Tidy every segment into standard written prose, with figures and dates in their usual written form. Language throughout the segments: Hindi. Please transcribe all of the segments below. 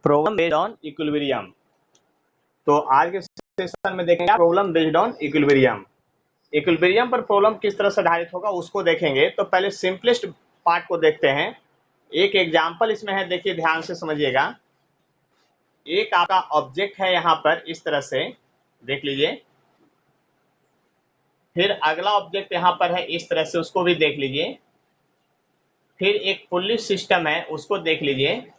Problem based on equilibrium. तो आज के सेशन में देखेंगे problem based on equilibrium. Equilibrium पर प्रॉब्लम किस तरह से आधारित होगा उसको देखेंगे। तो पहले सिंपलेस्ट पार्ट को देखते हैं। एक एग्जांपल इसमें है, देखिए ध्यान से समझिएगा। एक आपका ऑब्जेक्ट है यहाँ पर इस तरह से, देख लीजिए। फिर अगला ऑब्जेक्ट यहाँ पर है इस तरह से, उसको भी देख लीजिए। फिर एक पुलिस सिस्टम है, उसको देख लीजिए।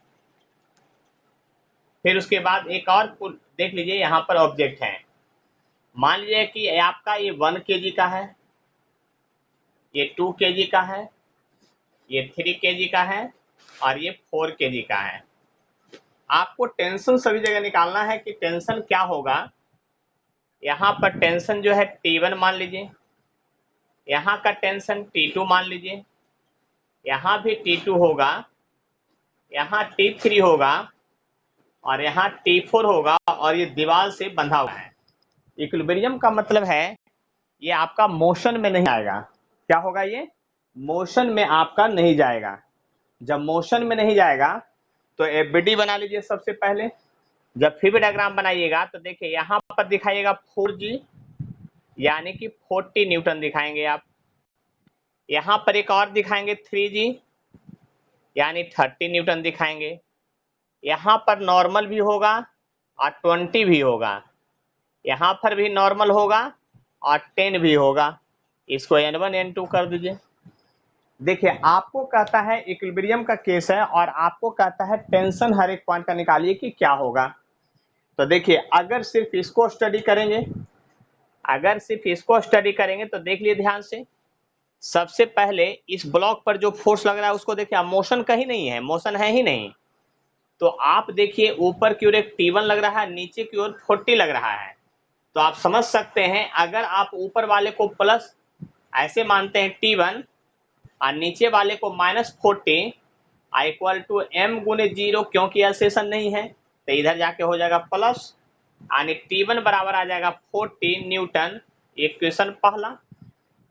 फिर उसके बाद एक और देख लीजिए, यहाँ पर ऑब्जेक्ट है। मान लीजिए कि आपका ये 1 kg का है, ये 2 kg का है, ये 3 kg का है और ये 4 kg का है। आपको टेंशन सभी जगह निकालना है कि टेंशन क्या होगा। यहाँ पर टेंशन जो है T1 मान लीजिए, यहाँ का टेंशन T2 मान लीजिए, यहाँ भी T2 होगा, यहाँ T3 होगा और यहाँ T4 होगा और ये दीवार से बंधा हुआ है। इक्विलिब्रियम का मतलब है ये आपका मोशन में नहीं आएगा। क्या होगा? ये मोशन में आपका नहीं जाएगा। जब मोशन में नहीं जाएगा तो एफबीडी बना लीजिए सबसे पहले। जब फिर डायग्राम बनाइएगा तो देखिए यहाँ पर दिखाइएगा 4G यानी कि 40 न्यूटन दिखाएंगे आप। यहाँ पर एक और दिखाएंगे 3G यानी 30 न्यूटन दिखाएंगे। यहाँ पर नॉर्मल भी होगा और 20 भी होगा, यहाँ पर भी नॉर्मल होगा और 10 भी होगा। इसको N1 N2 कर दीजिए। देखिए आपको कहता है इक्विलिब्रियम का केस है और आपको कहता है टेंशन हर एक पॉइंट का निकालिए कि क्या होगा। तो देखिए अगर सिर्फ इसको स्टडी करेंगे, तो देख लिए ध्यान से। सबसे पहले इस ब्लॉक पर जो फोर्स लग रहा है उसको देखिए, मोशन कहीं नहीं है, मोशन है ही नहीं। तो आप देखिए ऊपर की ओर एक T1 लग रहा है, नीचे की ओर 40 लग रहा है। तो आप समझ सकते हैं अगर आप ऊपर वाले को प्लस ऐसे मानते हैं T1 और नीचे वाले को -40 इक्वल टू m गुने 0, क्योंकि एसेशन नहीं है तो इधर जाके हो जाएगा प्लस, यानी T1 बराबर आ जाएगा 40 न्यूटन। इक्वेशन पहला।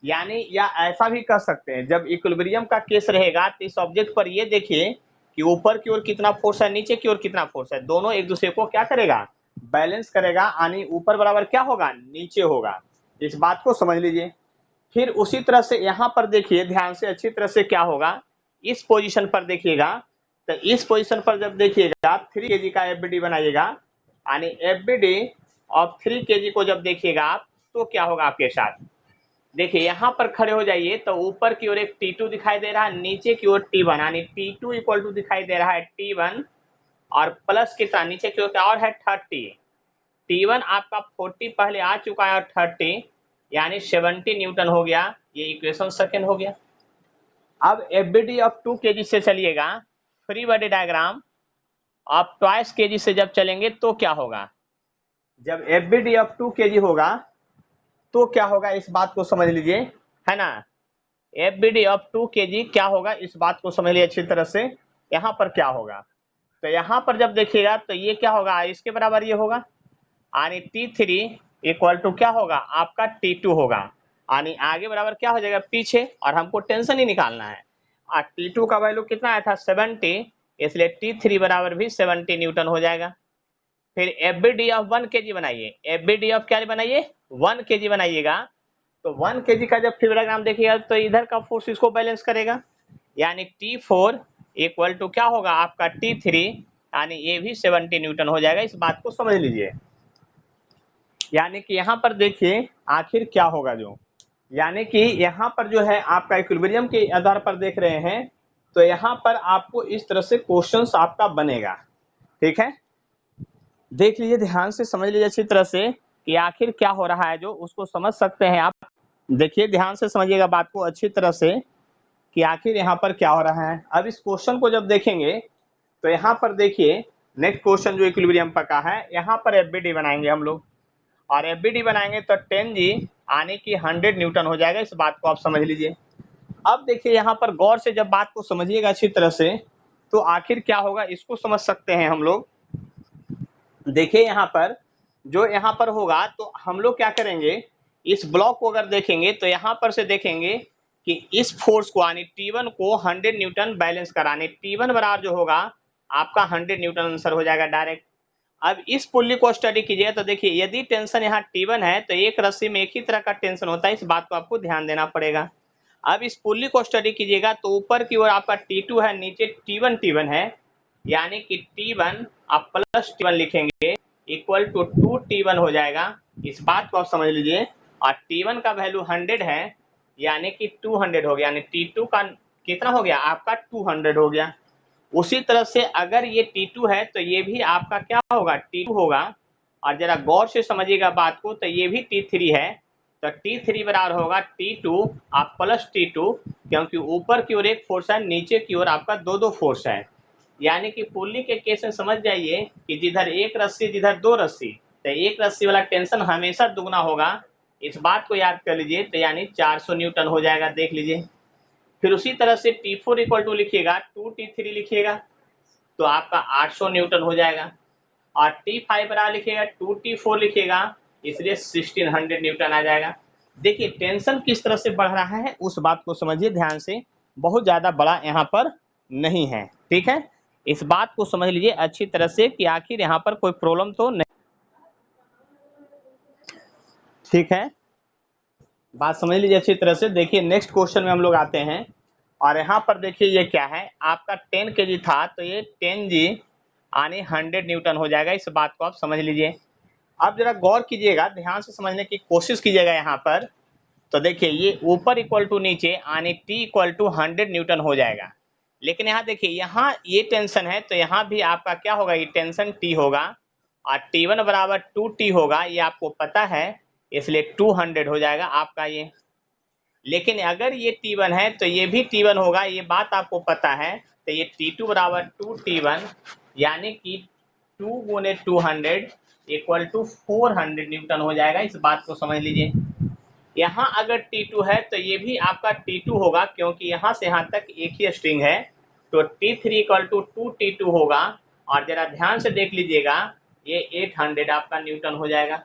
यानी या ऐसा भी कर सकते हैं, जब इक्विलिब्रियम का केस रहेगा तो इस ऑब्जेक्ट पर ये देखिए कि ऊपर की ओर कितना फोर्स है, नीचे की ओर कितना फोर्स है, दोनों एक दूसरे को क्या करेगा? बैलेंस करेगा। यानी ऊपर बराबर क्या होगा? नीचे होगा। इस बात को समझ लीजिए। फिर उसी तरह से यहाँ पर देखिए ध्यान से अच्छी तरह से क्या होगा, इस पोजीशन पर देखिएगा। तो इस पोजीशन पर जब देखिएगा 3 kg का एफबीडी बनाइएगा, यानी एफबीडी ऑफ 3 kg को जब देखिएगा आप तो क्या होगा आपके साथ। देखिए यहाँ पर खड़े हो जाइए तो ऊपर की ओर एक T2 दिखाई दे रहा है, नीचे की ओर T1, यानी T2 इक्वल टू दिखाई दे रहा है T1 और प्लस कितना नीचे की ओर क्या और है 30। T1 आपका 40 पहले आ चुका है और 30 यानी 70 न्यूटन हो गया। ये इक्वेशन सेकंड हो गया। अब एफबीडी ऑफ 2 kg से चलिएगा, फ्री बॉडी डायग्राम आप 2 kg से जब चलेंगे तो क्या होगा। जब एफबीडी ऑफ 2 kg होगा तो क्या होगा, इस बात को समझ लीजिए, है ना। एफबीडी ऑफ 2 kg क्या होगा, इस बात को समझ लीजिए अच्छी तरह से। यहाँ पर क्या होगा, तो यहाँ पर जब देखिएगा तो ये क्या होगा, इसके बराबर ये होगा, यानी T3 इक्वल टू क्या होगा आपका T2 होगा, यानी आगे बराबर क्या हो जाएगा पीछे, और हमको टेंशन ही निकालना है। और T2 का वैल्यू कितना आया था 70, इसलिए T3 बराबर भी 70 न्यूटन हो जाएगा। फिर एफबीडी ऑफ 1 kg बनाइए, एफबीडी ऑफ क्या बनाइए 1 kg बनाइएगा। तो 1 kg का जब फिर डायग्राम देखिएगा तो इधर का फोर्स इसको बैलेंस करेगा, यानी T4 इक्वल टू क्या होगा आपका T3, यानी ये भी 70 न्यूटन हो जाएगा। इस बात को समझ लीजिए। यानी कि यहाँ पर देखिए आखिर क्या होगा, जो यानी कि यहाँ पर जो है आपका इक्विलिब्रियम के आधार पर देख रहे हैं, तो यहाँ पर आपको इस तरह से क्वेश्चंस आपका बनेगा। ठीक है, देख लीजिए ध्यान से, समझ लीजिए अच्छी तरह से कि आखिर क्या हो रहा है, जो उसको समझ सकते हैं आप। देखिए ध्यान से समझिएगा बात को अच्छी तरह से कि आखिर यहाँ पर क्या हो रहा है। अब इस क्वेश्चन को जब देखेंगे तो यहाँ पर देखिए नेक्स्ट क्वेश्चन जो इक्विलिब्रियम पर का है, यहाँ पर एफबीडी बनाएंगे हम लोग, और एफबीडी बनाएंगे तो 10G आने की 100 न्यूटन हो जाएगा। इस बात को आप समझ लीजिए। अब देखिए यहाँ पर गौर से जब बात को समझिएगा अच्छी तरह से, तो आखिर क्या होगा इसको समझ सकते हैं हम लोग। देखिए यहाँ पर जो यहाँ पर होगा तो हम लोग क्या करेंगे, इस ब्लॉक को अगर देखेंगे तो यहाँ पर से देखेंगे कि इस फोर्स को यानी T1 को 100 न्यूटन बैलेंस कराने, T1 बराबर जो होगा आपका 100 न्यूटन आंसर हो जाएगा डायरेक्ट। अब इस पुल्ली को स्टडी कीजिए तो देखिए यदि टेंशन यहाँ T1 है तो एक रस्सी में एक ही तरह का टेंशन होता है, इस बात को आपको ध्यान देना पड़ेगा। अब इस पुल्ली को स्टडी कीजिएगा तो ऊपर की ओर आपका T2 है, नीचे T1 है, यानी कि T1 आप प्लस T1 लिखेंगे इक्वल टू 2T1 हो जाएगा। इस बात को आप समझ लीजिए। और T1 का वैल्यू 100 है, यानी कि 200 हो गया, यानी T2 का कितना हो गया आपका 200 हो गया। उसी तरह से अगर ये T2 है तो ये भी आपका क्या होगा T2 होगा। और जरा गौर से समझिएगा बात को, तो ये भी T3 है, तो T3 बराबर होगा T2 आप प्लस T2, क्योंकि ऊपर की ओर एक फोर्स है, नीचे की ओर आपका दो फोर्स है। यानी कि पुल्ली के केस में समझ जाइए कि जिधर एक रस्सी जिधर दो रस्सी, तो एक रस्सी वाला टेंशन हमेशा दुगना होगा, इस बात को याद कर लीजिए। तो यानी 400 न्यूटन हो जाएगा, देख लीजिए। फिर उसी तरह से T4 इक्वल टू लिखिएगा 2T3 लिखिएगा तो आपका 800 न्यूटन हो जाएगा। और T5 बराबर लिखिएगा 2T4 लिखिएगा, इसलिए 1600 न्यूटन आ जाएगा। देखिए टेंशन किस तरह से बढ़ रहा है उस बात को समझिए ध्यान से, बहुत ज्यादा बड़ा यहाँ पर नहीं है, ठीक है। इस बात को समझ लीजिए अच्छी तरह से कि आखिर यहाँ पर कोई प्रॉब्लम तो नहीं, ठीक है। बात समझ लीजिए अच्छी तरह से। देखिए नेक्स्ट क्वेश्चन में हम लोग आते हैं, और यहाँ पर देखिए ये क्या है, आपका 10 kg था तो ये 10G यानी 100 न्यूटन हो जाएगा। इस बात को आप समझ लीजिए। अब जरा गौर कीजिएगा, ध्यान से समझने की कोशिश कीजिएगा यहाँ पर। तो देखिए ये ऊपर इक्वल टू नीचे यानी T इक्वल टू 100 न्यूटन हो जाएगा। लेकिन यहाँ देखिए यहाँ ये टेंशन है तो यहाँ भी आपका क्या होगा, ये टेंशन T होगा, और T1 बराबर 2T होगा, ये आपको पता है, इसलिए 200 हो जाएगा आपका ये। लेकिन अगर ये T1 है तो ये भी T1 होगा, ये बात आपको पता है, तो ये T2 बराबर 2T1 यानी कि 2 गुने 200 इक्वल टू 400 न्यूटन हो जाएगा। इस बात को समझ लीजिए। यहाँ अगर T2 है तो ये भी आपका T2 होगा, क्योंकि यहाँ से यहाँ तक एक ही स्ट्रिंग है, तो T3 इक्वल टू 2T2 होगा। और जरा ध्यान से देख लीजिएगा, ये 800 आपका न्यूटन हो जाएगा।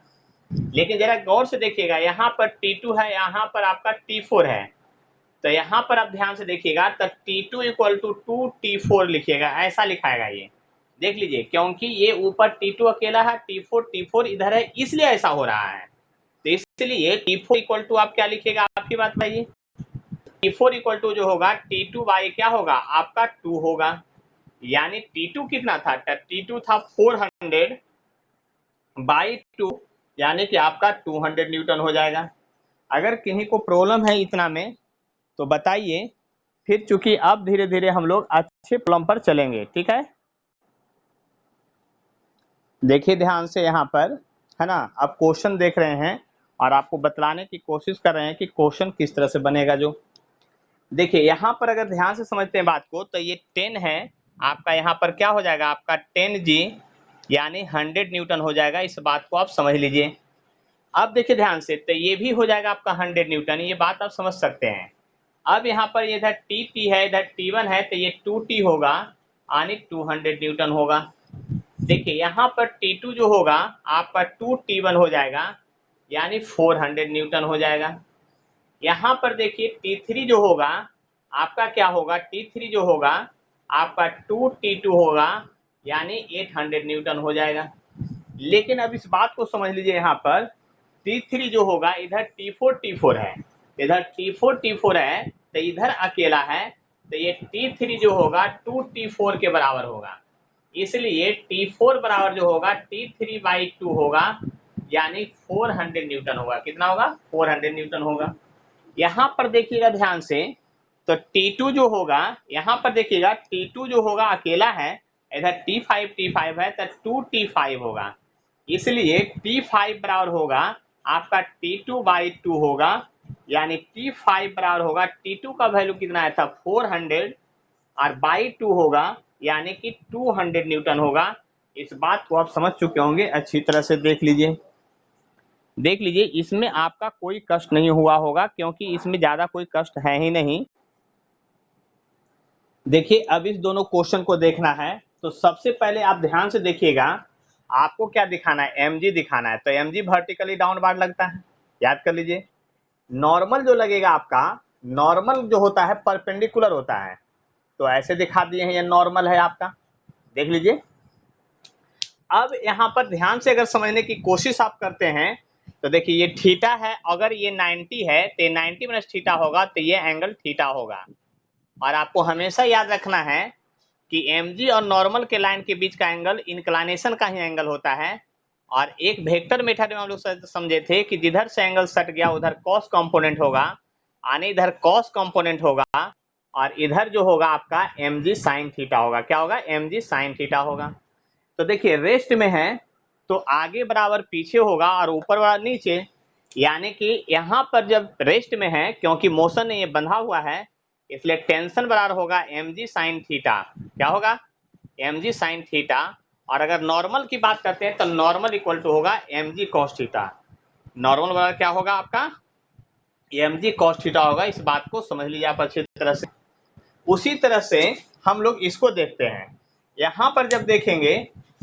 लेकिन जरा गौर से देखिएगा, यहाँ पर T2 है, यहाँ पर आपका T4 है, तो यहाँ पर आप ध्यान से देखिएगा तो T2 इक्वल टू 2T4 लिखिएगा, ऐसा लिखाएगा ये, देख लीजिए। क्योंकि ये ऊपर T2 अकेला है, T4 इधर है, इसलिए ऐसा हो रहा है। तो इसलिए T4 इक्वल टू आप क्या लिखिएगा, आपकी बात बताइए। T4 इक्वल टू जो होगा T2 बाई क्या होगा आपका 2 होगा, यानी T2 कितना था, T2 था 400 बाई 2, यानी कि आपका 200 न्यूटन हो जाएगा। अगर किन्हीं को प्रॉब्लम है इतना में तो बताइए, फिर चूंकि अब धीरे धीरे हम लोग अच्छे प्रॉब्लम पर चलेंगे, ठीक है। देखिए ध्यान से यहाँ पर, है ना, आप क्वेश्चन देख रहे हैं और आपको बतलाने की कोशिश कर रहे हैं कि क्वेश्चन किस तरह से बनेगा। जो देखिए यहाँ पर अगर ध्यान से समझते हैं बात को, तो ये 10 है आपका, यहाँ पर क्या हो जाएगा आपका 10G यानी 100 न्यूटन हो जाएगा। इस बात को आप समझ लीजिए। अब देखिए ध्यान से, तो ये भी हो जाएगा आपका 100 न्यूटन, ये बात आप समझ सकते हैं। अब यहाँ पर इधर T है, इधर T1 है, तो ये 2T होगा यानी 200 न्यूटन होगा। देखिए यहाँ पर T2 जो होगा आपका 2T1 हो जाएगा, यानी 400 न्यूटन हो जाएगा। यहाँ पर देखिए T3 जो होगा आपका क्या होगा, T3 जो होगा आपका 2T2 होगा, यानी 800 न्यूटन हो जाएगा। लेकिन अब इस बात को समझ लीजिए, यहाँ पर T3 जो होगा इधर T4 है, इधर T4 है, तो इधर अकेला है, तो ये T3 जो होगा 2T4 के बराबर होगा। इसलिए T4 बराबर जो होगा T3 बाई 2 होगा, यानी 400 न्यूटन होगा। कितना होगा, 400 न्यूटन होगा। यहाँ पर देखिएगा ध्यान से, तो T2 जो होगा, यहाँ पर देखिएगा T2 जो होगा अकेला है, इधर T5 है, तो 2T5 होगा। इसलिए T5 बराबर होगा आपका T2 बाई 2 होगा, यानी T5 बराबर होगा, T2 का वैल्यू कितना आया था 400 और बाई 2 होगा, यानी कि 200 न्यूटन होगा। इस बात को आप समझ चुके होंगे, अच्छी तरह से देख लीजिए। देख लीजिए इसमें आपका कोई कष्ट नहीं हुआ होगा, क्योंकि इसमें ज्यादा कोई कष्ट है ही नहीं। देखिए अब इस दोनों क्वेश्चन को देखना है, तो सबसे पहले आप ध्यान से देखिएगा, आपको क्या दिखाना है, mg दिखाना है, तो mg वर्टिकली डाउनवर्ड लगता है, याद कर लीजिए। नॉर्मल जो लगेगा आपका, नॉर्मल जो होता है परपेंडिकुलर होता है, तो ऐसे दिखा दिए हैं, ये नॉर्मल है आपका, देख लीजिए। अब यहाँ पर ध्यान से अगर समझने की कोशिश आप करते हैं तो देखिए ये थीटा है, अगर ये 90 है तो ये 90 माइनस थीटा होगा, तो ये एंगल थीटा होगा। और आपको हमेशा याद रखना है कि mg और नॉर्मल के लाइन के बीच का एंगल इंक्लानेशन का ही एंगल होता है। और एक वेक्टर मेथड में हम लोग समझे थे कि जिधर से एंगल सट गया उधर कॉस कंपोनेंट होगा, यानी इधर कॉस कंपोनेंट होगा, और इधर जो होगा आपका mg साइन थीटा होगा। क्या होगा, mg साइन थीटा होगा। तो देखिए रेस्ट में है तो आगे बराबर पीछे होगा और ऊपर वाला नीचे, यानी कि यहाँ पर जब रेस्ट में है, क्योंकि मोशन ये बंधा हुआ है, इसलिए टेंशन बराबर होगा mg साइन थीटा। क्या होगा, mg साइन थीटा। और अगर नॉर्मल की बात करते हैं तो नॉर्मल इक्वल टू होगा mg कॉस थीटा। नॉर्मल बराबर क्या होगा आपका, mg कॉस थीटा होगा। इस बात को समझ लीजिए आप अच्छी तरह से। उसी तरह से हम लोग इसको देखते हैं, यहाँ पर जब देखेंगे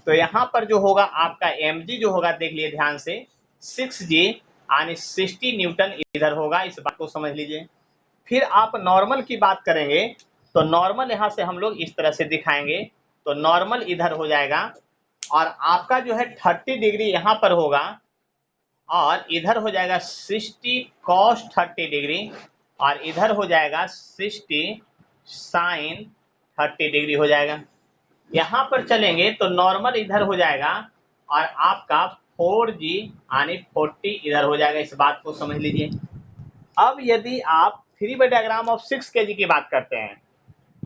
तो यहाँ पर जो होगा आपका mg जो होगा, देख लिए ध्यान से, 6g यानी 60 न्यूटन इधर होगा, इस बात को समझ लीजिए। फिर आप नॉर्मल की बात करेंगे तो नॉर्मल यहाँ से हम लोग इस तरह से दिखाएंगे, तो नॉर्मल इधर हो जाएगा और आपका जो है 30 डिग्री यहाँ पर होगा, और इधर हो जाएगा 60 cos 30 डिग्री, और इधर हो जाएगा 60 साइन 30 डिग्री हो जाएगा। यहाँ पर चलेंगे तो नॉर्मल इधर हो जाएगा और आपका 4g यानी 40 इधर हो जाएगा, इस बात को समझ लीजिए। अब यदि आप 3 डायग्राम ऑफ 6 kg की बात करते हैं,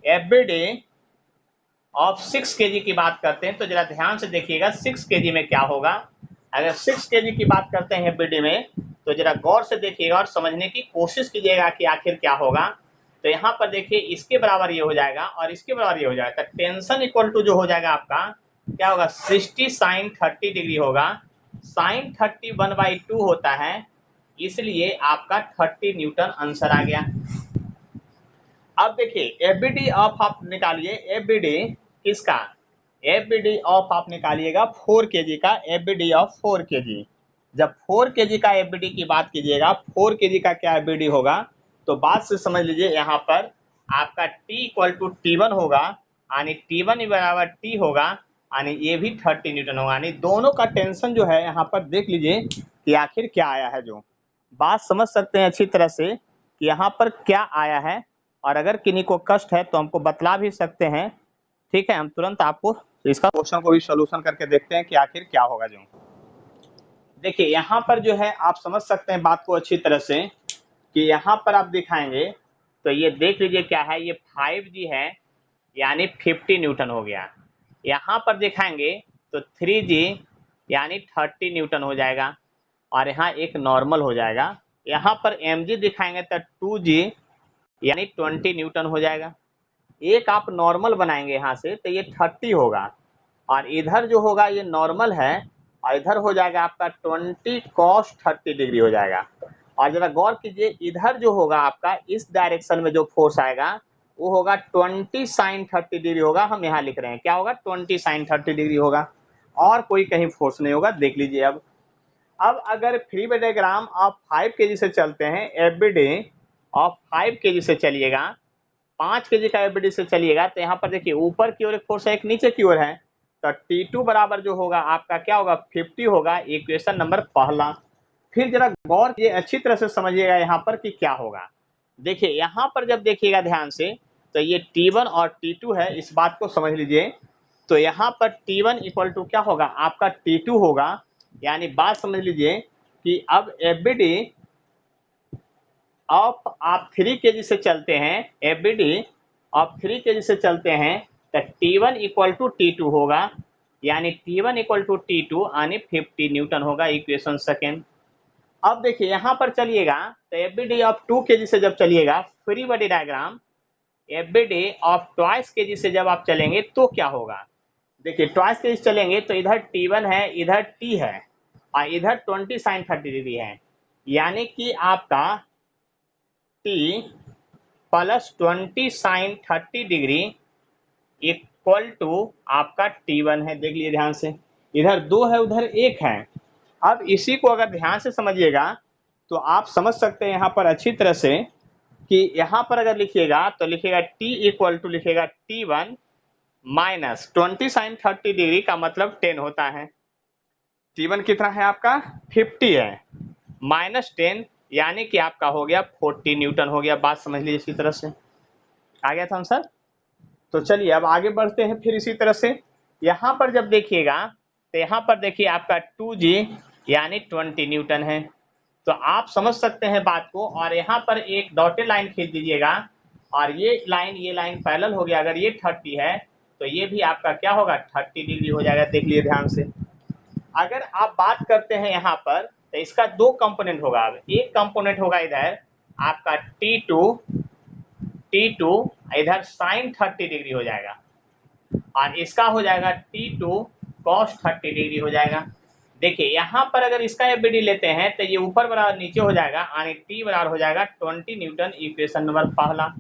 एवरीडे ऑफ 6 kg की बात करते हैं, तो जरा ध्यान से देखिएगा 6 kg में क्या होगा। अगर 6 kg की बात करते हैं एवरीडे में, तो जरा गौर से देखिएगा और समझने की कोशिश कीजिएगा कि आखिर क्या होगा। तो यहाँ पर देखिए इसके बराबर ये हो जाएगा और इसके बराबर ये हो जाएगा, तो टेंशन इक्वल टू जो हो जाएगा आपका क्या होगा, 60 साइन 30 डिग्री होगा। साइन 30 1/2 होता है, इसलिए आपका 30 न्यूटन आंसर आ गया। अब देखिए एफबीडी ऑफ आप निकालिए, एफबीडी किसका, एफबीडी ऑफ आप निकालिएगा 4 kg का, एफबीडी ऑफ 4 kg। जब 4 kg का एफबीडी की बात कीजिएगा, 4 kg का क्या एफबीडी होगा, तो बात से समझ लीजिए, यहाँ पर आपका T इक्वल टू T1 होगा, यानी T1 बराबर T होगा, यानी ये भी 30 न्यूटन होगा। यानी दोनों का टेंशन जो है यहाँ पर देख लीजिए कि आखिर क्या आया है। जो बात समझ सकते हैं अच्छी तरह से कि यहाँ पर क्या आया है, और अगर किन्हीं को कष्ट है तो हमको बतला भी सकते हैं, ठीक है। हम तुरंत आपको इसका क्वेश्चन को भी सोल्यूशन करके देखते हैं कि आखिर क्या होगा। जो देखिए यहाँ पर जो है आप समझ सकते हैं बात को अच्छी तरह से कि यहाँ पर आप दिखाएंगे तो ये देख लीजिए क्या है, ये 5g है, यानी 50 न्यूटन हो गया। यहाँ पर दिखाएंगे तो 3g यानी 30 न्यूटन हो जाएगा, और यहाँ एक नॉर्मल हो जाएगा। यहाँ पर mg दिखाएंगे तो 2g यानी 20 न्यूटन हो जाएगा। एक आप नॉर्मल बनाएंगे यहाँ से तो ये 30 होगा, और इधर जो होगा ये नॉर्मल है, और इधर हो जाएगा आपका 20 cos 30 डिग्री हो जाएगा। और जरा गौर कीजिए इधर जो होगा आपका इस डायरेक्शन में जो फोर्स आएगा वो होगा 20 साइन 30 डिग्री होगा। हम यहाँ लिख रहे हैं क्या होगा, 20 साइन 30 डिग्री होगा, और कोई कहीं फोर्स नहीं होगा। देख लीजिए अब अगर फ्री डायग्राम आप 5 kg से चलते हैं, एवरीडे ऑफ 5 kg से चलिएगा, 5 kg का एवरीडे से चलिएगा, तो यहाँ पर देखिए ऊपर की ओर एक फोर्स है, एक नीचे की ओर है, तो T2 बराबर जो होगा आपका क्या होगा, 50 होगा। इक्वेशन नंबर पहला। फिर जरा गौर ये अच्छी तरह से समझिएगा यहाँ पर कि क्या होगा। देखिए यहाँ पर जब देखिएगा ध्यान से तो ये T1 और T2 है, इस बात को समझ लीजिए। तो यहाँ पर T1 इक्वल टू क्या होगा आपका T2 होगा, यानी बात समझ लीजिए कि अब एवरीडे ऑफ आप 3 kg से चलते हैं, एवरीडे ऑफ 3 kg से चलते हैं, तो T1 इक्वल टू T2 होगा, यानी T1 इक्वल टू T2 यानी 50 न्यूटन होगा। Equation second. अब देखिए यहाँ पर चलिएगा तो एवरीडे ऑफ 2 kg से जब चलिएगा, free body diagram everyday of twice kg से जब आप चलेंगे तो क्या होगा। देखिए ट्वाइस kg चलेंगे तो इधर T1 है, इधर T है, और इधर 20 साइन 30 डिग्री है, यानी कि आपका T plus 20 sine 30 degree equal to आपका T1 है। देख लीजिए ध्यान से, इधर 2 है उधर 1 है। अब इसी को अगर ध्यान से समझिएगा तो आप समझ सकते हैं यहाँ पर अच्छी तरह से कि यहाँ पर अगर लिखिएगा तो लिखिएगा t इक्वल टू लिखिएगा T1 माइनस 20 साइन 30 डिग्री का मतलब 10 होता है। T1 कितना है आपका 50 है, माइनस 10 यानी कि आपका हो गया 40 न्यूटन हो गया। बात समझ लीजिए इसी तरह से आ गया था आंसर। तो चलिए अब आगे बढ़ते हैं फिर इसी तरह से। यहाँ पर जब देखिएगा तो यहाँ पर देखिए आपका 2G यानी 20 न्यूटन है। तो आप समझ सकते हैं बात को, और यहाँ पर एक डॉटेड लाइन खींच दीजिएगा और ये लाइन पैरेलल हो गया। अगर ये 30 है तो ये भी आपका क्या होगा 30 डिग्री हो जाएगा। देख लिए ध्यान से। अगर आप बात करते हैं यहाँ पर तो इसका 2 कंपोनेंट होगा। अब एक कंपोनेंट होगा इधर आपका T2 इधर साइन 30 डिग्री हो जाएगा और इसका हो जाएगा T2 कॉस 30 डिग्री हो जाएगा। देखिए यहाँ पर अगर इसका एफबीडी लेते हैं तो ये ऊपर बराबर नीचे हो जाएगा यानी T बराबर हो जाएगा 20 न्यूटन, इक्वेशन नंबर पहला।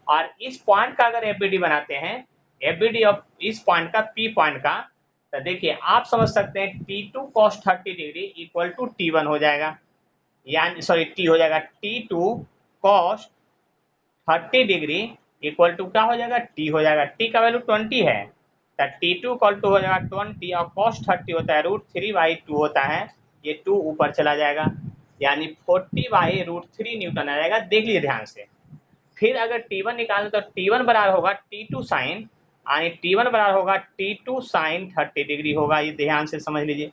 और इस पॉइंट का अगर एफबीडी बनाते हैं, एफबीडी ऑफ इस पॉइंट का P पॉइंट का, तो देखिए आप समझ सकते हैं T2 cos 30 degree equal to T1 हो जाएगा, यानी सॉरी T हो जाएगा T2 cos 30 degree equal to क्या हो जाएगा T हो जाएगा। T का वैल्यू 20 है तो T2 इक्वल टू हो जाएगा 20 और cos 30 होता है √3/2 होता है, ये 2 ऊपर चला जाएगा यानी 40/√3 न्यूटन आ जाएगा। देख लीजिए ध्यान से। फिर अगर T1 निकालें तो T1 बराबर होगा T2 साइन, यानी T1 बराबर होगा T2 साइन 30 डिग्री होगा। ये ध्यान से समझ लीजिए।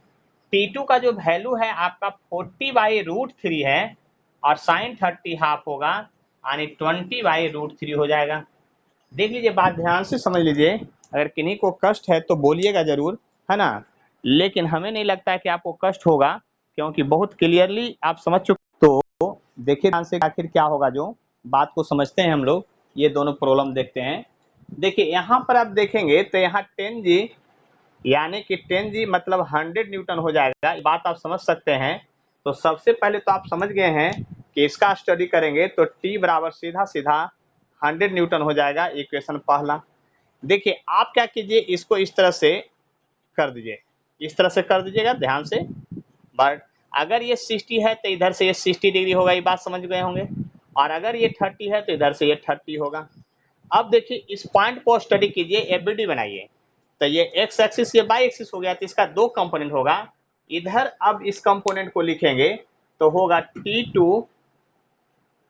T2 का जो वैल्यू है आपका 40/√3 है और साइन 30 हाफ होगा यानी 20/√3 हो जाएगा। देख लीजिए बात ध्यान से समझ लीजिए। अगर किन्हीं को कष्ट है तो बोलिएगा जरूर, है ना, लेकिन हमें नहीं लगता है कि आपको कष्ट होगा क्योंकि बहुत क्लियरली आप समझ चुके। तो देखिए ध्यान से आखिर क्या होगा, जो बात को समझते हैं हम लोग, ये दोनों प्रॉब्लम देखते हैं। देखिए यहाँ पर आप देखेंगे तो यहाँ 10G यानी कि 10G मतलब 100 न्यूटन हो जाएगा। ये बात आप समझ सकते हैं। तो सबसे पहले तो आप समझ गए हैं कि इसका स्टडी करेंगे तो T बराबर सीधा सीधा 100 न्यूटन हो जाएगा, इक्वेशन पहला। देखिए आप क्या कीजिए, इसको इस तरह से कर दीजिए, इस तरह से कर दीजिएगा ध्यान से। बट अगर ये 60 है तो इधर से ये 60 डिग्री होगा, ये बात समझ गए होंगे। और अगर ये 30 है तो इधर से ये 30 होगा। अब देखिए इस पॉइंट को स्टडी कीजिए, एफबीडी बनाइए। तो ये एक्स एक्सिस ये वाई एक्सिस हो गया, तो इसका 2 कंपोनेंट होगा। इधर अब इस कंपोनेंट को लिखेंगे तो होगा T2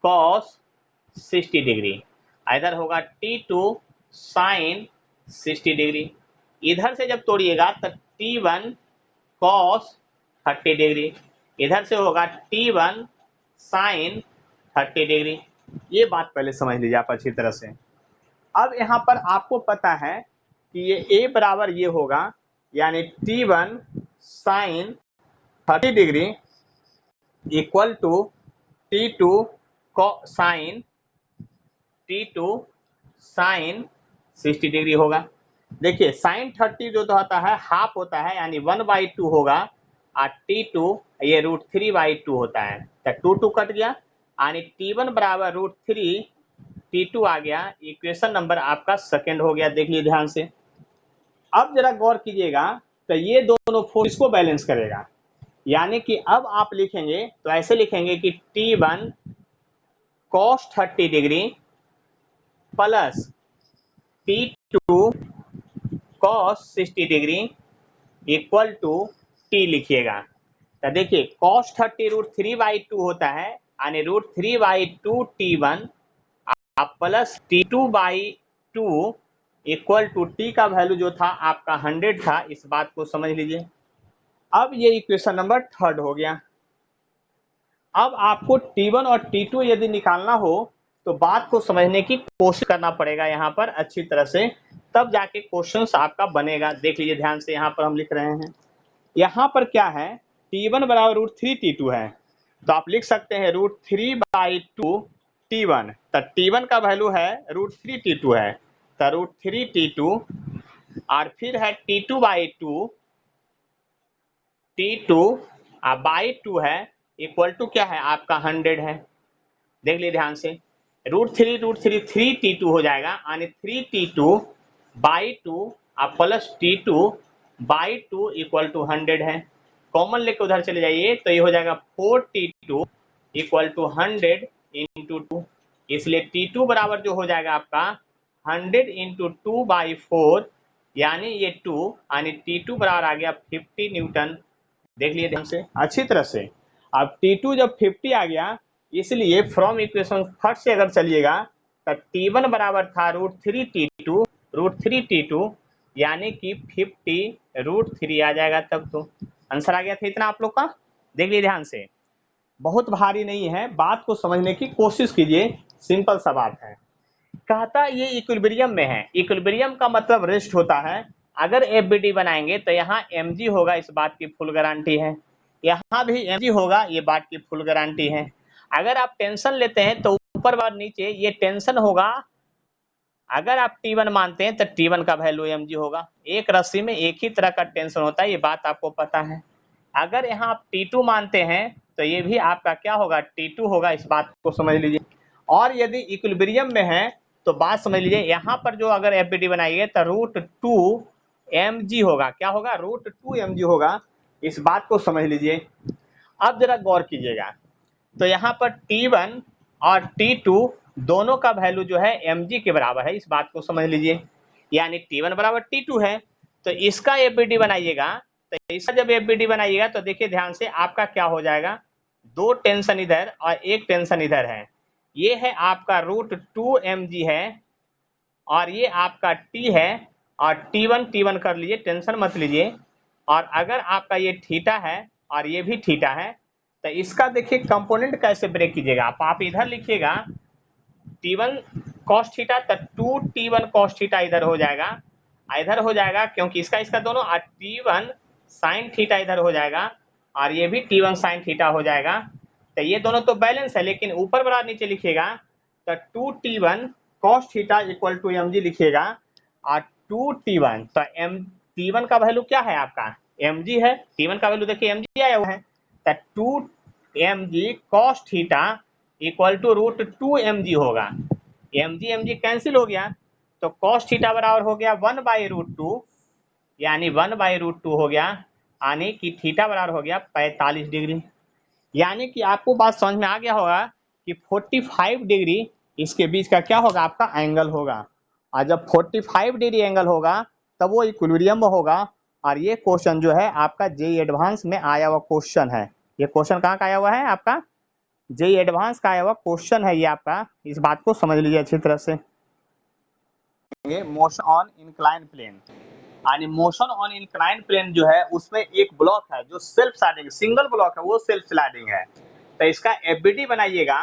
cos 60 डिग्री, इधर होगा T2 sin 60 डिग्री। इधर से जब तोड़िएगा तो T1 cos 30 डिग्री, इधर से होगा T1 sin 30 डिग्री। ये बात पहले समझ लीजिए आप अच्छी तरह से। अब यहाँ पर आपको पता है कि ये A बराबर ये होगा यानी T1 sin 30 degree equal to T2 sin T2 sin 60 degree होगा। देखिए साइन 30 जो तो होता है हाफ होता है यानी 1/2 होगा और T2 ये √3/2 होता है, तो 2 कट गया यानी T1 बराबर √3 T2 आ गया। इक्वेशन नंबर आपका सेकंड हो गया। देख लीजिए ध्यान से। अब जरा गौर कीजिएगा तो ये दोनों फोर्स को बैलेंस करेगा, यानी कि अब आप लिखेंगे तो ऐसे लिखेंगे कि T1 cos 30 degree plus T2 cos 60 degree equal to T लिखिएगा। तो देखिए cos 30 √3/2 होता है यानी √3/2 T1 plus T2/2 equal to T का वैल्यू जो था आपका 100 था। इस बात को समझ लीजिए। अब ये इक्वेशन नंबर थर्ड हो गया। अब आपको T1 और T2 यदि निकालना हो तो बात को समझने की कोशिश करना पड़ेगा यहाँ पर अच्छी तरह से, तब जाके क्वेश्चंस आपका बनेगा। देख लीजिए ध्यान से, यहाँ पर हम लिख रहे हैं, यहाँ पर क्या है T1 बराबर √3 T2 है, तो आप लिख सकते हैं √3/2 T1, तो T1 का वैल्यू है √3 T2 है, तो √3 T2 और फिर है T2/2 T2/2 है इक्वल टू क्या है आपका 100 है। देख लीजिए ध्यान से, √3 3T2 हो जाएगा यानी 3T2/2 plus T2 by 2 equal to 100 है। कॉमन लेके उधर चले जाइए तो ये हो जाएगा 4T2 इक्वल टू 100 इंटू 2, इसलिए T2 बराबर जो हो जाएगा आपका 100 इंटू 2/4, यानी ये 2, यानी T2 बराबर आ गया 50 न्यूटन। देख लिए ध्यान से अच्छी तरह से। अब T2 जब 50 आ गया, इसलिए फ्रॉम इक्वेशन फर्स्ट से अगर चलिएगा तो T1 बराबर था √3T2, यानी कि 50√3 आ जाएगा। तब तो आंसर आ गया था इतना आप लोग का। देख लीजिए ध्यान से, बहुत भारी नहीं है, बात को समझने की कोशिश कीजिए, सिंपल सा बात है। कहता ये इक्विलिब्रियम में है, इक्विलिब्रियम का मतलब रेस्ट होता है। अगर एफबीडी बनाएंगे तो यहाँ mg होगा, इस बात की फुल गारंटी है। यहाँ भी mg होगा, ये बात की फुल गारंटी है। अगर आप टेंशन लेते हैं तो ऊपर और नीचे ये टेंशन होगा। अगर आप T1 मानते हैं तो T1 का वैल्यू mg होगा। एक रस्सी में एक ही तरह का टेंशन होता है, ये बात आपको पता है। अगर यहाँ आप T2 मानते हैं तो ये भी आपका क्या होगा, T2 होगा, इस बात को समझ लीजिए। और यदि इक्विलिब्रियम में है तो बात समझ लीजिए, यहाँ पर जो अगर एफबीडी बनाइए तो √2mg होगा। क्या होगा, √2mg होगा, इस बात को समझ लीजिए। अब जरा गौर कीजिएगा, तो यहाँ पर T1 और T2 दोनों का वैल्यू जो है mg के बराबर है, इस बात को समझ लीजिए। यानी T1 बराबर T2 है, तो इसका एफबीडी बनाइएगा, तो इसका जब एफबीडी बनाइएगा तो देखिए ध्यान से, आपका क्या हो जाएगा, दो टेंशन इधर और एक टेंशन इधर है। ये है आपका √2mg है, और ये आपका T है, और T1 कर लीजिए, टेंशन मत लीजिए। और अगर आपका ये थीटा है और ये भी थीटा है, तो इसका देखिए कंपोनेंट कैसे ब्रेक कीजिएगा। आप इधर लिखिएगा T1 cos थीटा, तो 2T1 cos थीटा इधर हो जाएगा, इधर हो जाएगा, क्योंकि इसका दोनों, और T1 sin थीटा इधर हो जाएगा, और ये भी T1 sin थीटा हो जाएगा। तो ये दोनों तो बैलेंस है, लेकिन ऊपर बड़ा नीचे लिखिएगा तो 2T1 cos theta equal to mg लिखिएगा, और 2T1 तो T1 का वैल्यू क्या है आपका, mg है। T1 का वैल्यू देखिए mg आया हुआ है, तो 2mg cos theta equal to √2mg होगा। mg कैंसिल हो गया, तो cos थीटा बराबर हो गया 1/√2, यानी 1/√2 हो गया, यानी कि थीटा बराबर हो गया 45 डिग्री। यानी कि आपको बात समझ में आ गया होगा कि 45 डिग्री इसके बीच का क्या होगा, आपका एंगल होगा। और जब 45 डिग्री एंगल होगा तब वो इक्विलिब्रियम में होगा। और ये क्वेश्चन जो है आपका जेईई एडवांस में आया हुआ क्वेश्चन है। ये क्वेश्चन कहाँ का आया हुआ है, आपका जेईई एडवांस का आया हुआ क्वेश्चन है ये आपका, इस बात को समझ लीजिए अच्छी तरह से। मोशन ऑन इंक्लाइन प्लेन, यानी मोशन ऑन इंक्लाइन प्लेन जो है उसमें एक ब्लॉक है जो सेल्फ स्लाइडिंग, सिंगल ब्लॉक है, वो सेल्फ स्लाइडिंग है। तो इसका एफबीडी बनाइएगा,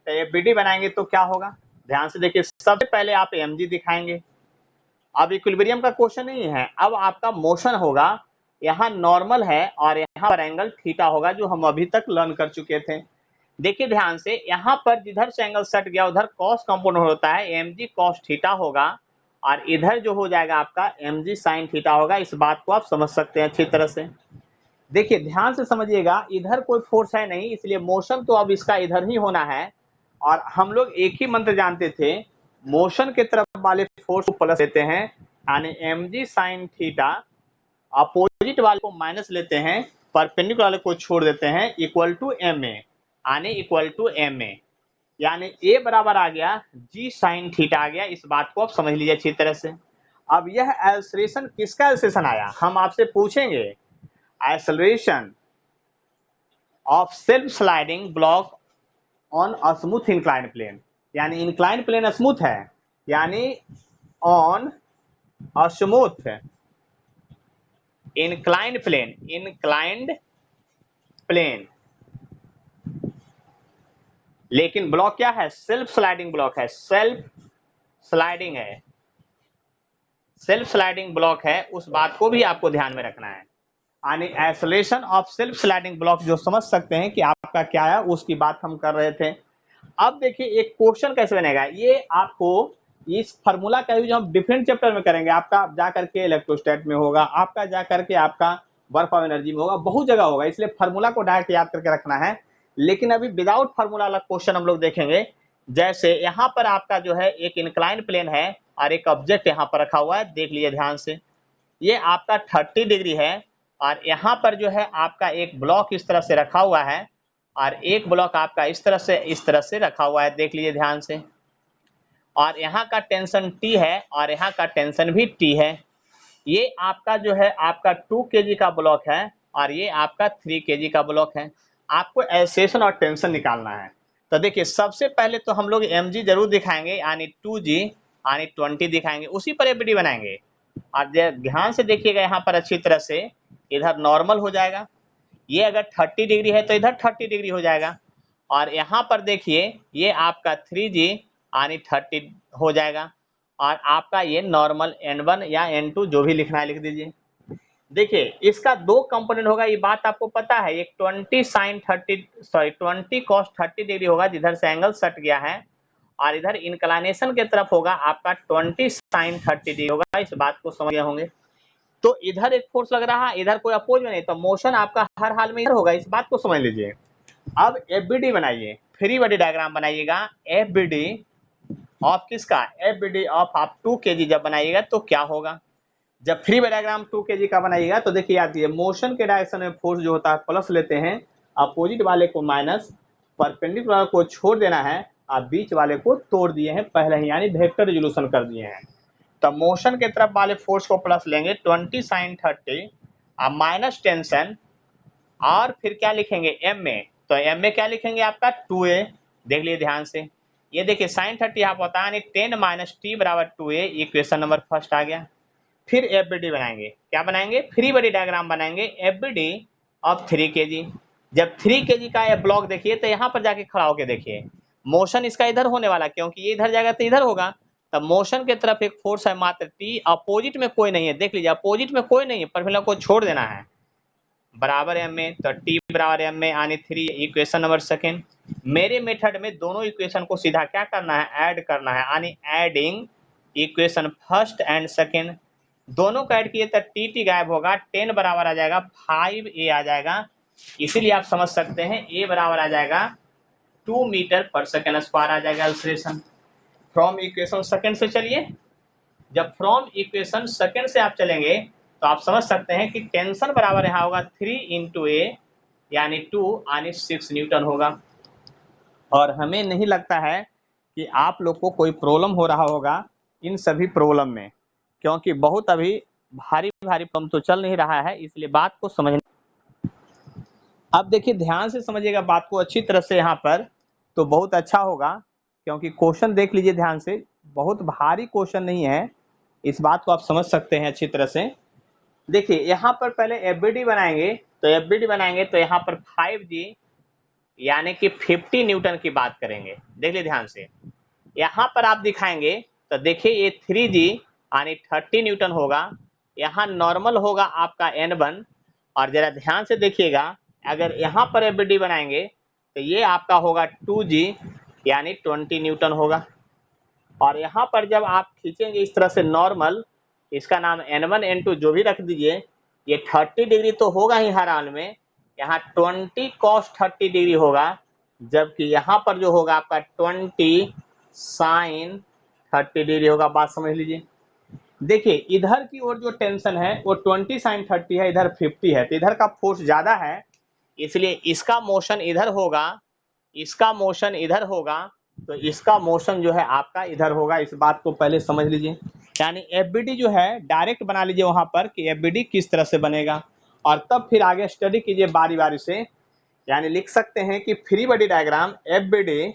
तो एफबीडी बनाएंगे तो क्या होगा, ध्यान से देखिए। सबसे पहले आप mg दिखाएंगे। अब इक्विलिब्रियम का क्वेश्चन नहीं है, अब आपका मोशन होगा, यहाँ नॉर्मल है और यहाँ पर एंगल थीटा होगा, जो हम अभी तक लर्न कर चुके थे। देखिए ध्यान से, यहाँ पर जिधर से एंगल सट गया उधर कॉस कंपोनेंट होता है, mg cos थीटा होगा, और इधर जो हो जाएगा आपका mg sin थीटा होगा। इस बात को आप समझ सकते हैं अच्छी तरह से। देखिए ध्यान से समझिएगा, इधर कोई फोर्स है नहीं, इसलिए मोशन तो अब इसका इधर ही होना है। और हम लोग एक ही मंत्र जानते थे, मोशन के तरफ वाले फोर्स को प्लस लेते हैं, यानी mg sin थीटा, अपोजिट वाले को माइनस लेते हैं, परपेंडिकुलर वाले को छोड़ देते हैं, इक्वल टू ma, यानी इक्वल टू ma, यानी a बराबर आ गया g sin थीटा आ गया। इस बात को आप समझ लीजिए अच्छी तरह से। अब यह एक्सेलरेशन किसका एक्सेलरेशन आया, हम आपसे पूछेंगे, acceleration of self sliding block on a smooth incline plane, यानी इंक्लाइन प्लेन स्मूथ है, यानी on a smooth inclined plane, inclined plane, लेकिन ब्लॉक क्या है, सेल्फ स्लाइडिंग ब्लॉक है, सेल्फ स्लाइडिंग है, सेल्फ स्लाइडिंग ब्लॉक है, उस बात को भी आपको ध्यान में रखना है। यानी acceleration of self sliding block जो समझ सकते हैं कि आपका क्या है, उसकी बात हम कर रहे थे। अब देखिए एक क्वेश्चन कैसे बनेगा, ये आपको इस फार्मूला का यूज हम डिफरेंट चैप्टर में करेंगे। आपका जा करके इलेक्ट्रोस्टैट में होगा, आपका जा करके आपका वर्क ऑफ एनर्जी में होगा, बहुत जगह होगा, इसलिए फार्मूला को डायरेक्ट याद करके रखना है। लेकिन अभी विदाउट फार्मूला वाला क्वेश्चन हम लोग देखेंगे। जैसे यहाँ पर आपका जो है एक इंक्लाइन प्लेन है और एक ऑब्जेक्ट यहाँ पर रखा हुआ है, देख लीजिए ध्यान से। ये आपका 30 डिग्री है और यहाँ पर जो है आपका एक ब्लॉक इस तरह से रखा हुआ है और एक ब्लॉक आपका इस तरह से रखा हुआ है, देख लीजिए ध्यान से। और यहाँ का टेंशन T है और यहाँ का टेंशन भी T है। ये आपका जो है आपका 2 kg का ब्लॉक है और ये आपका 3 kg का ब्लॉक है। आपको एसेशन और टेंशन निकालना है। तो देखिए सबसे पहले तो हम लोग mg जरूर दिखाएंगे, यानी 2g यानी 20 दिखाएंगे, उसी पर एबीडी बनाएंगे। और ध्यान से देखिएगा यहाँ पर अच्छी तरह से, इधर नॉर्मल हो जाएगा। ये अगर 30 डिग्री है तो इधर 30 डिग्री हो जाएगा। और यहाँ पर देखिए ये आपका 3g यानी 30 हो जाएगा और आपका ये नॉर्मल n1 या n2 जो भी लिखना है लिख दीजिए। देखिए इसका दो कंपोनेंट होगा, ये बात आपको पता है। एक 20 cos 30 डिग्री होगा जिधर से एंगल सट गया है, और इधर इंक्लाइनेशन के तरफ होगा आपका 20 sin 30 डिग्री होगा। इस बात को समझ गए होंगे। तो इधर एक फोर्स लग रहा है, इधर कोई अपोज में नहीं, तो मोशन आपका हर हाल में इधर होगा, इस बात को समझ लीजिए। अब एफबीडी बनाइए, फ्री बॉडी डायग्राम बनाइएगा। एफबीडी ऑफ किसका? एफबीडी ऑफ आप 2 kg जब बनाइएगा तो क्या होगा? जब फ्री डायग्राम 2 kg का बनाइएगा तो देखिए याद कीजिए, मोशन के डायरेक्शन में फोर्स जो होता है प्लस लेते हैं, अपोजिट वाले को माइनस, परपेंडिकुलर को छोड़ देना है, आप बीच वाले को तोड़ दिए हैं पहले ही, यानी वेक्टर रिजोल्यूशन कर दिए हैं। तब मोशन के तरफ वाले फोर्स को प्लस लेंगे 20 sin 30 अब माइनस टेंशन, और फिर क्या लिखेंगे एम में, तो एम में क्या लिखेंगे आपका 2a। देख लीजिए ध्यान से, ये देखिए sin 30 यहाँ पर होता है 10 माइनस टी बराबर 2a, इक्वेशन नंबर फर्स्ट आ गया। फिर एफबीडी बनाएंगे, क्या बनाएंगे? फ्री बॉडी डायग्राम बनाएंगे, एफबीडी ऑफ 3 kg। जब 3 kg का ये ब्लॉक देखिए तो यहाँ पर जाके खड़ा होकर देखिए, मोशन इसका इधर होने वाला, क्योंकि ये इधर जाएगा तो इधर होगा। तब मोशन के तरफ एक फोर्स है मात्र T, अपोजिट में कोई नहीं है। देख लीजिए अपोजिट में कोई नहीं है, परपेंडिकुलर को छोड़ देना है, बराबर एम में, तो T बराबर एम में यानी 3, इक्वेशन नंबर सेकेंड। मेरे मेथड में दोनों इक्वेशन को सीधा क्या करना है? ऐड करना है, यानी adding equation first and second. दोनों को ऐड किए तो टी गायब होगा, 10 बराबर आ जाएगा 5a आ जाएगा। इसीलिए आप समझ सकते हैं a बराबर आ जाएगा 2 मीटर पर सेकेंड स्क्वायर आ जाएगा एक्सेलरेशन। फ्रॉम इक्वेशन सेकेंड से चलिए, जब फ्रॉम इक्वेशन सेकेंड से आप चलेंगे तो आप समझ सकते हैं कि टेंशन बराबर यहाँ होगा 3 into a यानी 2 यानी 6 न्यूटन होगा। और हमें नहीं लगता है कि आप लोग को कोई प्रॉब्लम हो रहा होगा इन सभी प्रॉब्लम में, क्योंकि बहुत अभी भारी भारी प्रॉब्लम तो चल नहीं रहा है, इसलिए बात को समझना। अब देखिए ध्यान से समझिएगा बात को अच्छी तरह से यहाँ पर, तो बहुत अच्छा होगा, क्योंकि क्वेश्चन देख लीजिए ध्यान से, बहुत भारी क्वेश्चन नहीं है, इस बात को आप समझ सकते हैं अच्छी तरह से। देखिए यहाँ पर पहले एफबीडी बनाएंगे, तो एफबीडी बनाएंगे तो यहाँ पर 5g यानी कि 50 न्यूटन की बात करेंगे। देख लीजिए ध्यान से, यहाँ पर आप दिखाएंगे तो देखिए ये 3g यानी 30 न्यूटन होगा, यहाँ नॉर्मल होगा आपका n1। और जरा ध्यान से देखिएगा, अगर यहाँ पर एफबीडी बनाएंगे तो ये आपका होगा 2g यानी 20 न्यूटन होगा। और यहाँ पर जब आप खींचेंगे इस तरह से नॉर्मल, इसका नाम n1 n2 जो भी रख दीजिए, ये 30 डिग्री तो होगा ही हर हाल में, यहाँ 20 cos 30 डिग्री होगा, जबकि यहाँ पर जो होगा आपका 20 sin 30 डिग्री होगा। बात समझ लीजिए। देखिए इधर की ओर जो टेंशन है वो 20 sin 30 है, इधर 50 है, तो इधर का फोर्स ज्यादा है, इसलिए इसका मोशन इधर होगा, इसका मोशन इधर होगा, तो इसका मोशन जो है आपका इधर होगा। इस बात को पहले समझ लीजिए। यानी एफबीडी जो है डायरेक्ट बना लीजिए वहां पर कि एफबीडी किस तरह से बनेगा, और तब फिर आगे स्टडी कीजिए बारी बारी से। यानी लिख सकते हैं कि free body diagram FBD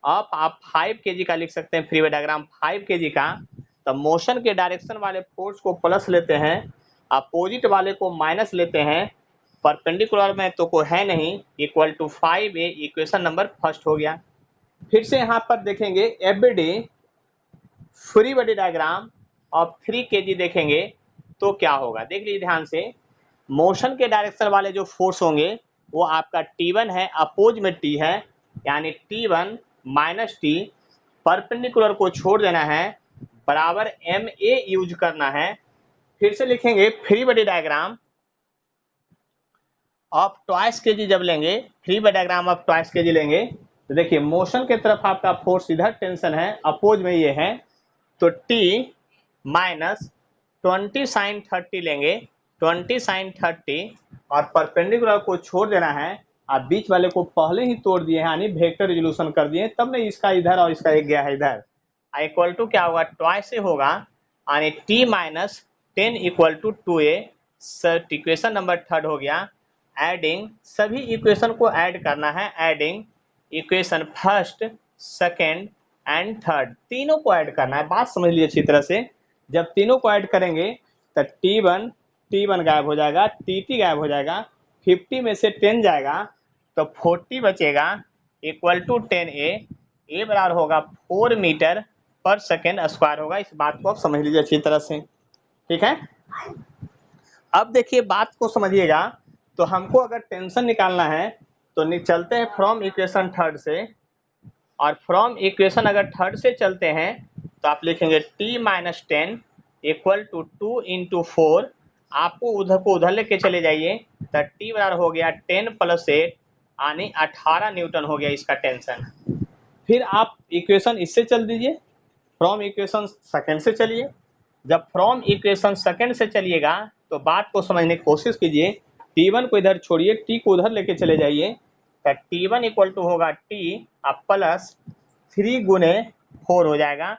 of आप 5 kg का लिख सकते हैं, फ्री बॉडी डायग्राम 5 kg का। तो मोशन के डायरेक्शन वाले फोर्स को प्लस लेते हैं, अपोजिट वाले को माइनस लेते हैं, परपेंडिकुलर में तो कोई है नहीं, equal to 5a, equation number first हो गया। फिर से यहाँ पर देखेंगे FBD free body diagram of 3 kg देखेंगे तो क्या होगा। देख लीजिए ध्यान से, मोशन के डायरेक्शन वाले जो फोर्स होंगे वो आपका T1 है, अपोज में T है, यानी T1 माइनस T, परपेंडिकुलर को छोड़ देना है, बराबर MA यूज करना है। फिर से लिखेंगे free body diagram of twice kg जब लेंगे, free body diagram of twice kg लेंगे तो देखिए मोशन के तरफ आपका फोर्स इधर टेंशन है, अपोज में ये है, तो T माइनस 20 sin 30 लेंगे, 20 sin 30 और परपेंडिकुलर को छोड़ देना है। आप बीच वाले को पहले ही तोड़ दिए हैं, यानी वेक्टर रिजोल्यूशन कर दिए, तब नहीं इसका इधर और इसका एक गया है इधर। इक्वल टू क्या होगा, ट्वाइस से होगा, यानी t minus 10 equal to 2a। Equation number third हो गया। एडिंग, सभी इक्वेशन को ऐड करना है, adding equation first, second and third, तीनों को ऐड करना है। बात समझ लीजिए अच्छी तरह से, जब तीनों को ऐड करेंगे तो t1 गायब हो जाएगा, tt गायब हो जाएगा, 50 में से 10 जाएगा तो 40 बचेगा, इक्वल टू 10a। ए बराबर होगा 4 मीटर पर सेकेंड स्क्वायर होगा। इस बात को आप समझ लीजिए अच्छी तरह से, ठीक है। अब देखिए बात को समझिएगा, तो हमको अगर टेंशन निकालना है तो चलते हैं फ्रॉम इक्वेशन थर्ड से, और फ्रॉम इक्वेशन अगर थर्ड से चलते हैं तो आप लिखेंगे t minus 10 equal to 2 into 4। आपको उधर को उधर लेके चले जाइए तो t बराबर हो गया 10 प्लस 8 यानी 18 न्यूटन हो गया इसका टेंशन। फिर आप इक्वेशन इससे चल दीजिए, फ्रॉम इक्वेशन सेकंड से चलिए। जब फ्रॉम इक्वेशन सेकंड से चलिएगा तो बात को समझने की कोशिश कीजिए, t1 को इधर छोड़िए, t को उधर लेके चले जाइए, तो t1 इक्वल टू होगा t अब प्लस 3 गुने 4 हो जाएगा,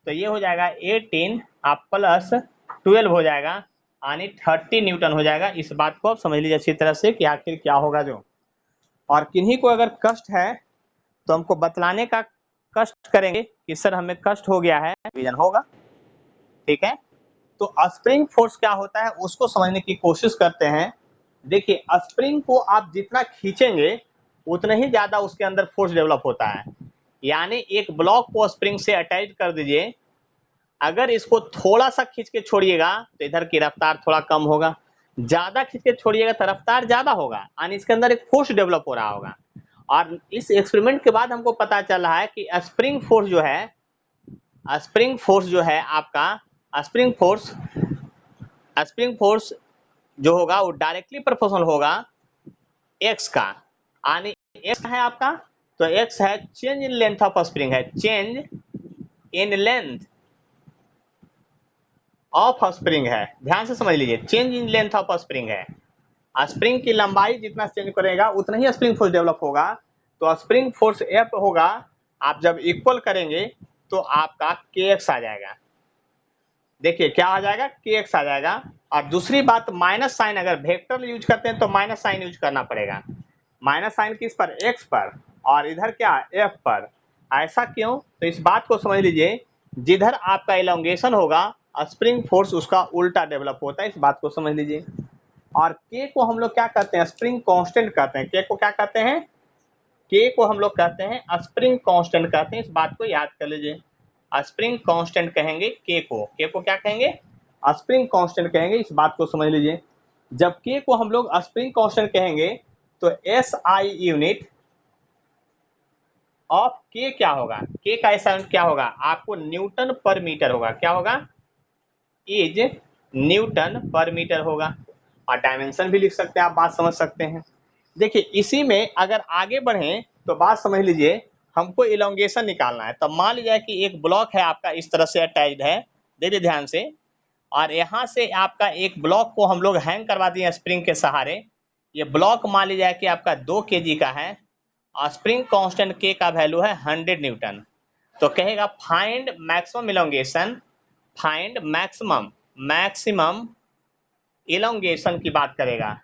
तो ये हो जाएगा 18 आप प्लस 12 हो जाएगा, यानी 30 न्यूटन हो जाएगा। इस बात को आप समझ लीजिए अच्छी तरह से कि आखिर क्या होगा जो। और किन्हीं को अगर कष्ट है तो हमको बतलाने का कष्ट करेंगे कि सर हमें कष्ट हो गया है, रीजन होगा, ठीक है। तो स्प्रिंग फोर्स क्या होता है उसको समझने की कोशिश करते हैं। देखिए स्प्रिंग को आप जितना खींचेंगे उतना ही ज्यादा उसके अंदर फोर्स डेवलप होता है। यानी एक ब्लॉक को स्प्रिंग से अटैच कर दीजिए, अगर इसको थोड़ा सा खींच के छोड़िएगा तो इधर की रफ्तार थोड़ा कम होगा, ज्यादा खींच के छोड़िएगा तो रफ्तार ज्यादा होगा, यानी इसके अंदर एक फोर्स डेवलप हो रहा होगा। और इस एक्सपेरिमेंट के बाद हमको पता चल रहा है कि स्प्रिंग फोर्स जो है, स्प्रिंग फोर्स जो है आपका, स्प्रिंग फोर्स जो होगा वो डायरेक्टली प्रोपोर्शनल होगा एक्स का, यानी एक्स है आपका, तो एक्स है change in length of spring, है change in length of spring है। ध्यान से समझ लीजिए, change in length of spring है। स्प्रिंग की लंबाई जितना चेंज करेगा उतना ही स्प्रिंग फोर्स डेवलप होगा। तो स्प्रिंग फोर्स एफ होगा, आप जब इक्वल करेंगे तो आपका के एक्स आ जाएगा। देखिए क्या आ जाएगा, के एक्स आ जाएगा। और दूसरी बात, माइनस साइन अगर वेक्टर यूज करते हैं तो माइनस साइन यूज करना पड़ेगा। माइनस साइन किस पर, एक्स पर, और इधर क्या एफ पर। ऐसा क्यों, तो इस बात को समझ लीजिए, जिधर आपका इलोंगेशन होगा स्प्रिंग फोर्स उसका उल्टा डेवलप होता है, इस बात को समझ लीजिए। और के को हम लोग क्या कहते हैं, स्प्रिंग कांस्टेंट कहते हैं। के को क्या कहते हैं, के को हम लोग कहते हैं स्प्रिंग कांस्टेंट कहते हैं, इस बात को याद कर लीजिए। स्प्रिंग कांस्टेंट कहेंगे के को क्या कहेंगे, स्प्रिंग कांस्टेंट कहेंगे, इस बात को समझ लीजिए। जब के को हम लोग स्प्रिंग कांस्टेंट कहेंगे तो एस आई यूनिट ऑफ के क्या होगा, के का ऐसा क्या होगा आपको, न्यूटन पर मीटर होगा। क्या होगा, इज न्यूटन पर मीटर होगा। और डायमेंशन भी लिख सकते हैं, आप बात समझ सकते हैं। देखिए इसी में अगर आगे बढ़ें तो बात समझ लीजिए, हमको इलोंगेशन निकालना है। तब मान लीजिए कि एक ब्लॉक है आपका इस तरह से अटैच्ड है, देखिए ध्यान से, और यहाँ से आपका एक ब्लॉक को हम लोग हैंग करवा दिए स्प्रिंग के सहारे। ये ब्लॉक मान लीजिए कि आपका 2 kg का है और स्प्रिंग कांस्टेंट के का वैल्यू है 100 न्यूटन। तो कहेगा find maximum elongation, find maximum elongation की बात करेगा,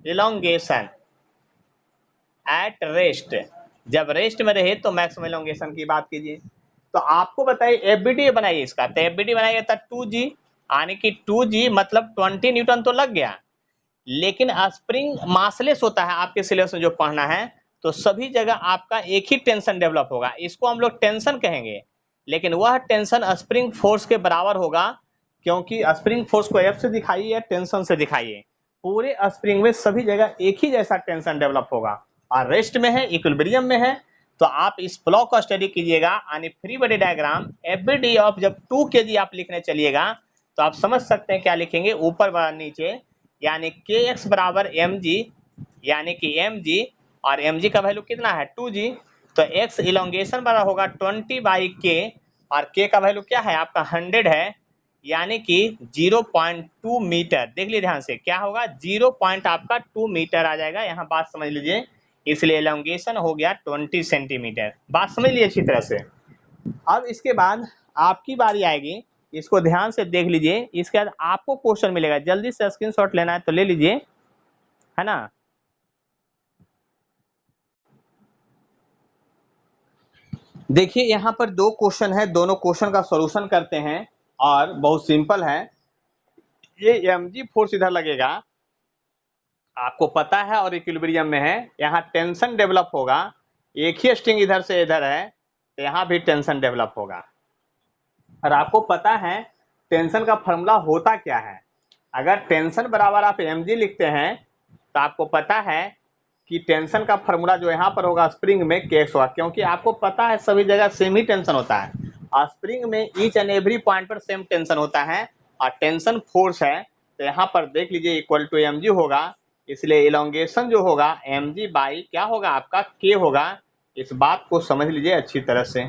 इलोंगेशन एट रेस्ट। जब रेस्ट में रहे तो मैक्सिमम इलोंगेशन की बात कीजिए। तो आपको बताइए एफबीडी बनाइए इसका, तो एफबीडी बनाइए तो 2G, यानी कि 2G मतलब 20 न्यूटन तो लग गया, लेकिन स्प्रिंग मासलेस होता है आपके सिलेबस में जो पढ़ना है, तो सभी जगह आपका एक ही टेंशन डेवलप होगा, इसको हम लोग टेंशन कहेंगे। लेकिन वह टेंशन स्प्रिंग फोर्स के बराबर होगा, क्योंकि स्प्रिंग फोर्स को एफ से दिखाइए या टेंशन से दिखाइए, पूरे स्प्रिंग में सभी जगह एक ही जैसा टेंशन डेवलप होगा। और रेस्ट में है, इक्विलिब्रियम में है, तो आप इस ब्लॉक का स्टडी कीजिएगा, यानी free body diagram FBD of जब 2 kg आप लिखने चलिएगा तो आप समझ सकते हैं क्या लिखेंगे, ऊपर व नीचे, यानी के एक्स बराबर एम जी, यानी कि एम जी, और एम जी का वैल्यू कितना है 2G, तो एक्स इलोंगेशन बराबर होगा 20 बाई के, और के का वैल्यू क्या है आपका 100 है, यानी कि 0.2 मीटर। देख लीजिए ध्यान से, क्या होगा 0.2 मीटर आ जाएगा। यहाँ बात समझ लीजिए, इसलिए एलोंगेशन हो गया 20 सेंटीमीटर। बात समझ लीजिए अच्छी तरह से। अब इसके बाद आपकी बारी आएगी, इसको ध्यान से देख लीजिए। इसके बाद आपको क्वेश्चन मिलेगा, जल्दी से स्क्रीनशॉट लेना है तो ले लीजिए, है ना। देखिए यहाँ पर 2 क्वेश्चन है, दोनों क्वेश्चन का सॉल्यूशन करते हैं और बहुत सिंपल है। ये mg फोर्स इधर लगेगा, आपको पता है, और इक्विलिब्रियम में है। यहाँ टेंशन डेवलप होगा, एक ही स्ट्रिंग इधर से इधर है तो यहाँ भी टेंशन डेवलप होगा। और आपको पता है टेंशन का फॉर्मूला होता क्या है। अगर टेंशन बराबर आप mg लिखते हैं तो आपको पता है कि टेंशन का फॉर्मूला जो यहाँ पर होगा स्प्रिंग में kx होगा, क्योंकि आपको पता है सभी जगह सेम ही टेंशन होता है और स्प्रिंग में ईच एंड एवरी पॉइंट पर सेम टेंशन होता है और टेंशन फोर्स है। तो यहाँ पर देख लीजिए इक्वल टू mg होगा, इसलिए इलोंगेशन जो होगा mg बाई क्या होगा आपका k होगा। इस बात को समझ लीजिए अच्छी तरह से।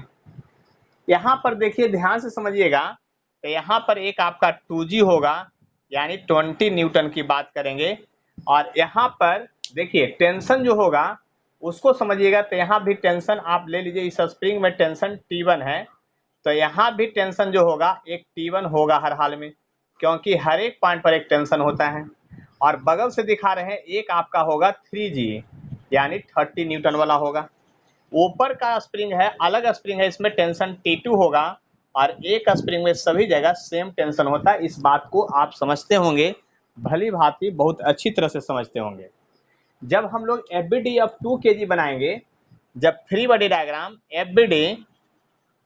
यहाँ पर देखिए ध्यान से समझिएगा, तो यहाँ पर एक आपका 2g होगा, यानी 20 न्यूटन की बात करेंगे। और यहाँ पर देखिए टेंशन जो होगा उसको समझिएगा, तो यहाँ भी टेंशन आप ले लीजिए, इस स्प्रिंग में टेंशन T1 है, तो यहाँ भी टेंशन जो होगा एक T1 होगा हर हाल में, क्योंकि हर एक पॉइंट पर एक टेंशन होता है। और बगल से दिखा रहे हैं एक आपका होगा 3g, यानी 30 न्यूटन वाला होगा। ऊपर का स्प्रिंग है अलग स्प्रिंग है, इसमें टेंशन T2 होगा और एक स्प्रिंग में सभी जगह सेम टेंशन होता है। इस बात को आप समझते होंगे, भली भांति बहुत अच्छी तरह से समझते होंगे। जब हम लोग FBD ऑफ 2 kg बनाएंगे, जब free body diagram FBD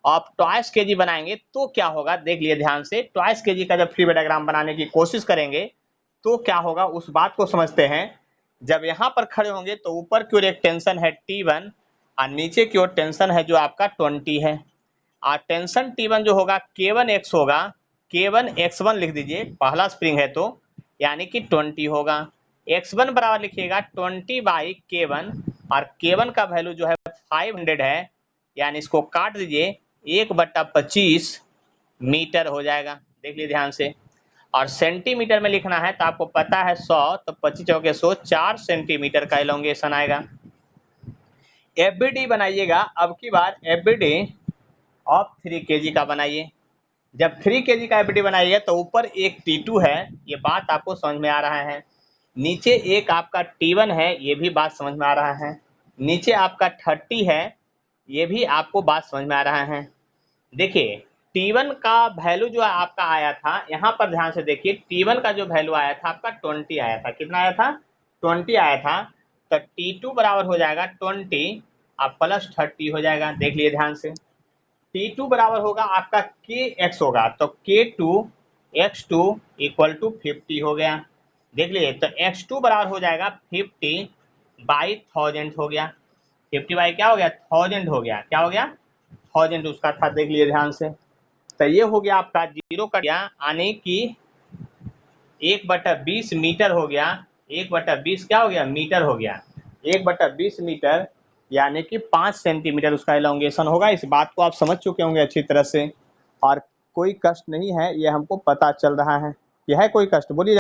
of twice kg बनाएंगे तो क्या होगा, देख लिए ध्यान से। ट्वाइस kg का जब फ्री बॉडी डायग्राम बनाने की कोशिश करेंगे तो क्या होगा उस बात को समझते हैं। जब यहाँ पर खड़े होंगे तो ऊपर की ओर एक टेंशन है T1 और नीचे की ओर टेंशन है जो आपका 20 है। और टेंशन T1 जो होगा K1x होगा, K1x1 लिख दीजिए, पहला स्प्रिंग है तो यानी कि 20 होगा। x1 बराबर लिखिएगा 20 बाई K1 और K1 का वैल्यू जो है 500 है, यानी इसको काट दीजिए 1/25 मीटर हो जाएगा। देख लीजिए ध्यान से। और सेंटीमीटर में लिखना है तो आपको पता है 100, तो 25 चौके 100, 4 सेंटीमीटर का इलोंगेशन आएगा। FBD बनाइएगा, अब की बार FBD ऑफ 3 kg का बनाइए। जब 3 kg का FBD बनाइएगा तो ऊपर एक T2 है, ये बात आपको समझ में आ रहा है। नीचे एक आपका T1 है, ये भी बात समझ में आ रहा है। नीचे आपका 30 है, ये भी आपको बात समझ में आ रहा है। देखिए T1 का वैल्यू जो आपका आया था, यहाँ पर ध्यान से देखिए, T1 का जो वैल्यू आया था आपका 20 आया था। कितना आया था? 20 आया था। तो T2 बराबर हो जाएगा 20 और प्लस 30 हो जाएगा। देख लिए ध्यान से। T2 बराबर होगा आपका Kx होगा, तो K2x2 इक्वल टू 50 हो गया। देख लिए, तो x2 बराबर हो जाएगा 50 बाई 1000 हो गया। 50 बाई क्या हो गया? 1000 हो गया। क्या हो गया? 1000 उसका था। देख लिए ध्यान से। तो ये हो गया आपका 0 कट गया, यानी कि 1/20 मीटर हो गया। 1/20 क्या हो गया? मीटर हो गया। 1/20 मीटर यानी कि 5 सेंटीमीटर उसका इलोंगेशन होगा। इस बात को आप समझ चुके होंगे अच्छी तरह से, और कोई कष्ट नहीं है, ये हमको पता चल रहा है। यह है कोई कष्ट? बोलिए।